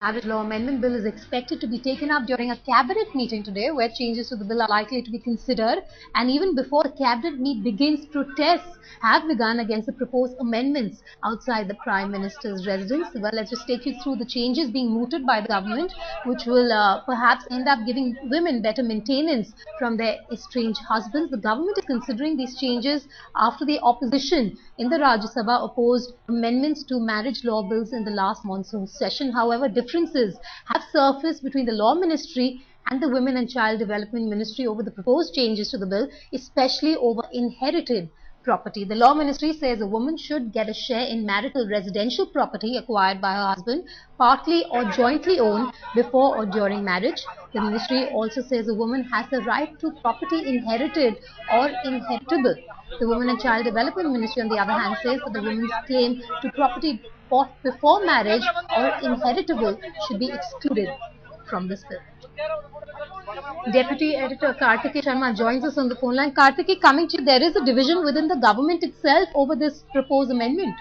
Marriage Law Amendment Bill is expected to be taken up during a cabinet meeting today, where changes to the bill are likely to be considered. And even before the cabinet meet begins, protests have begun against the proposed amendments outside the Prime Minister's residence. Well, let's just take you through the changes being mooted by the government, which will perhaps end up giving women better maintenance from their estranged husbands. The government is considering these changes after the opposition in the Rajya Sabha opposed amendments to marriage law bills in the last monsoon session. However, differences have surfaced between the Law Ministry and the Women and Child Development Ministry over the proposed changes to the bill, especially over inherited property. The Law Ministry says a woman should get a share in marital residential property acquired by her husband, partly or jointly owned before or during marriage. The ministry also says a woman has the right to property inherited or inheritable. The Women and Child Development Ministry, on the other hand, says that the woman's claim to property bought before marriage or inheritable should be excluded from this bill. Deputy Editor Kartikeya Sharma joins us on the phone line. Kartikeya, coming to you, there is a division within the government itself over this proposed amendment.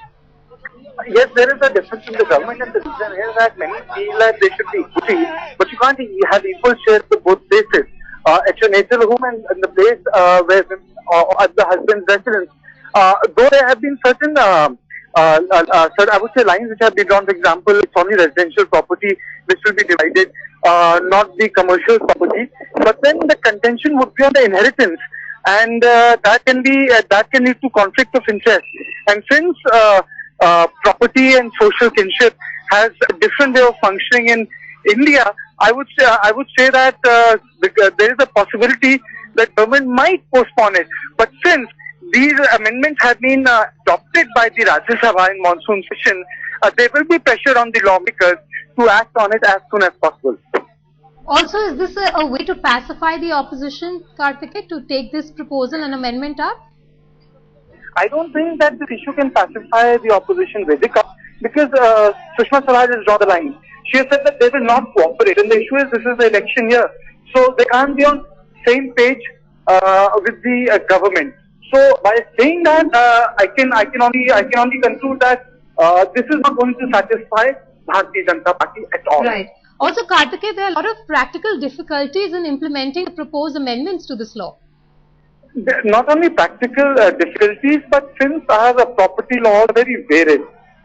Yes, there is a difference in the government, and the reason is that many feel that they should be equal, but you can't have equal shares to both places. At your natural home and in the place where at the husband's residence, though there have been certain I would say lines which have been drawn. For example, it's only residential property which will be divided, not the commercial property. But then the contention would be on the inheritance, and that can lead to conflict of interest. And since property and social kinship has a different way of functioning in India, I would say that there is a possibility that government might postpone it. But since these amendments have been adopted by the Rajya Sabha in monsoon session, there will be pressure on the lawmakers to act on it as soon as possible. Also, is this a way to pacify the opposition, Kartikeya, to take this proposal and amendment up? I don't think that this issue can pacify the opposition, Vedika, because Sushma Swaraj has drawn the line. She has said that they will not cooperate, and the issue is this is the election year, so they can't be on same page with the government. So by saying that, I can only conclude that this is not going to satisfy Bharatiya Janata Party at all. Right. Also, Kartikeya, there are a lot of practical difficulties in implementing the proposed amendments to this law. Not only practical difficulties, but since our property laws are very varied,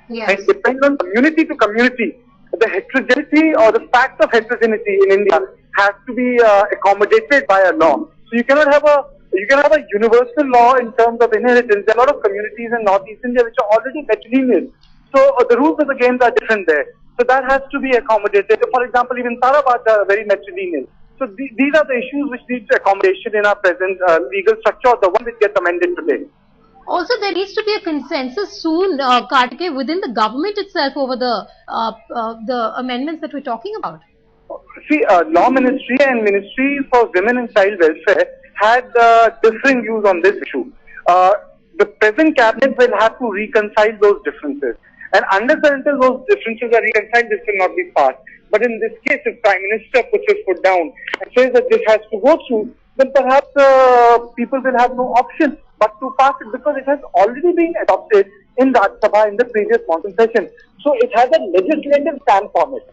yes, and depend on community to community, the heterogeneity or the fact of heterogeneity in India has to be accommodated by a law. So you cannot have a universal law in terms of inheritance. There are a lot of communities in Northeast India which are already matrilineal. So the rules of the game are different there. So that has to be accommodated. For example, even Tarabad are very matrilineal. So these are the issues which need accommodation in our present legal structure, or the one which gets amended today. Also, there needs to be a consensus soon, Kartikeya, within the government itself over the amendments that we're talking about. See, Law Ministry and Ministry for Women and Child Welfare had differing views on this issue. The present cabinet will have to reconcile those differences. And unless and until those differences are reconciled, this will not be passed. But in this case, if Prime Minister puts his foot down and says that this has to go through, then perhaps people will have no option but to pass it, because it has already been adopted in Rajya Sabha in the previous monsoon session. So it has a legislative stamp on it.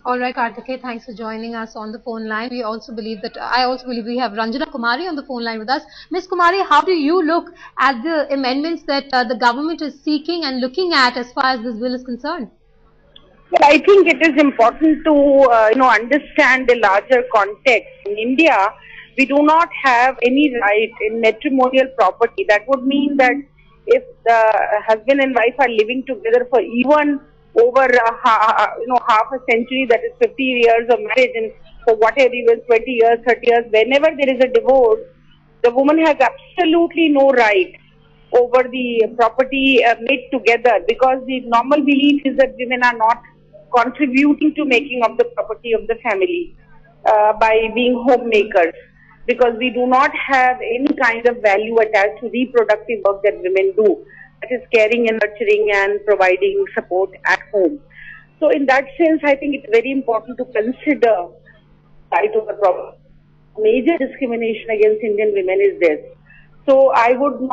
All right, Kartikeya, thanks for joining us on the phone line. I also believe we have Ranjana Kumari on the phone line with us. Ms. Kumari, how do you look at the amendments that the government is seeking and looking at as far as this bill is concerned? Well, I think it is important to understand the larger context. In India, we do not have any right in matrimonial property. That would mean that if the husband and wife are living together for even over half a century, that is 50 years of marriage, and for whatever even 20 years, 30 years, whenever there is a divorce, the woman has absolutely no right over the property made together, because the normal belief is that women are not contributing to making of the property of the family by being homemakers, because we do not have any kind of value attached to reproductive work that women do. That is caring and nurturing and providing support at home. So in that sense, I think it's very important to consider side of the problem. Major discrimination against Indian women is this. So I do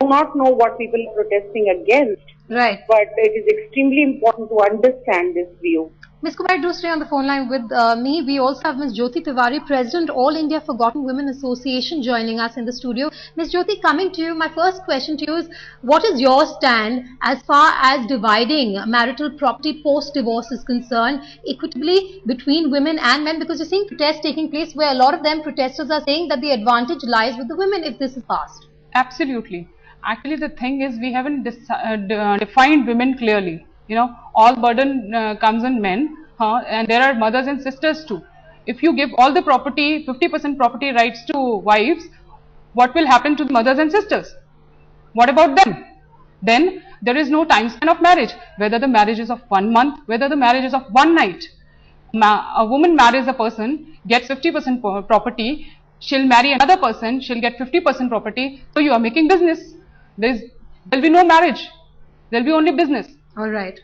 not know what people are protesting against. Right. But it is extremely important to understand this view. Ms. Kumar, do stay on the phone line with me. We also have Ms. Jyoti Tiwari, President, All India Forgotten Women Association, joining us in the studio. Ms. Jyoti, coming to you, my first question to you is, what is your stand as far as dividing marital property post-divorce is concerned, equitably between women and men? Because you're seeing protests taking place where a lot of them protesters are saying that the advantage lies with the women if this is passed. Absolutely. Actually, the thing is, we haven't defined women clearly. You know, all burden comes on men, and there are mothers and sisters too. If you give all the property, 50% property rights to wives, what will happen to the mothers and sisters? What about them? Then there is no time span of marriage, whether the marriage is of 1 month, whether the marriage is of one night. A woman marries a person, gets 50% property, she'll marry another person, she'll get 50% property. So you are making business. There'll be no marriage. There'll be only business. All right.